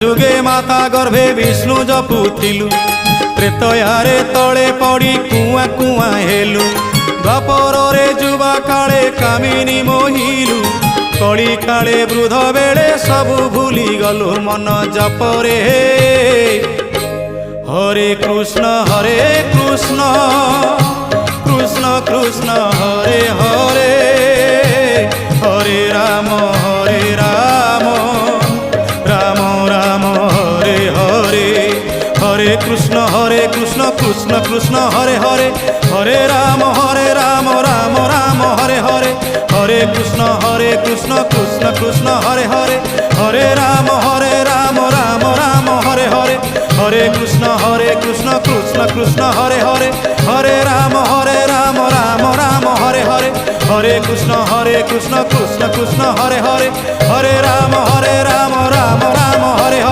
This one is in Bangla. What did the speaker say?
যুগে মাতা গর্ভে বিষ্ণু জপুথিলু, ত্রেতয়ারে তଳେ পড়ি কুয়া কুয়া হেলু, দ্বাপରରେ যুবা কাଳେ কামিনী মোহিলু, কଳି কাଳେ বৃদ্ধ বেড়ে সবু ভুলি গলু মন জপরে। হরে কৃষ্ণ কৃষ্ণ কৃষ্ণ হরে হরে, হরে রাম রাম রাম হরে হরে। হরে কৃষ্ণ কৃষ্ণ কৃষ্ণ হরে হরে, হরে রাম রাম রাম হরে হরে। হরে কৃষ্ণ কৃষ্ণ কৃষ্ণ হরে হরে, হরে রাম রাম রাম হরে হরে। হরে কৃষ্ণ কৃষ্ণ হরে হরে, হরে রাম রাম রাম হরে হরে। হরে কৃষ্ণ কৃষ্ণ কৃষ্ণ হরে হরে, হরে রাম রাম রাম হরে হরে।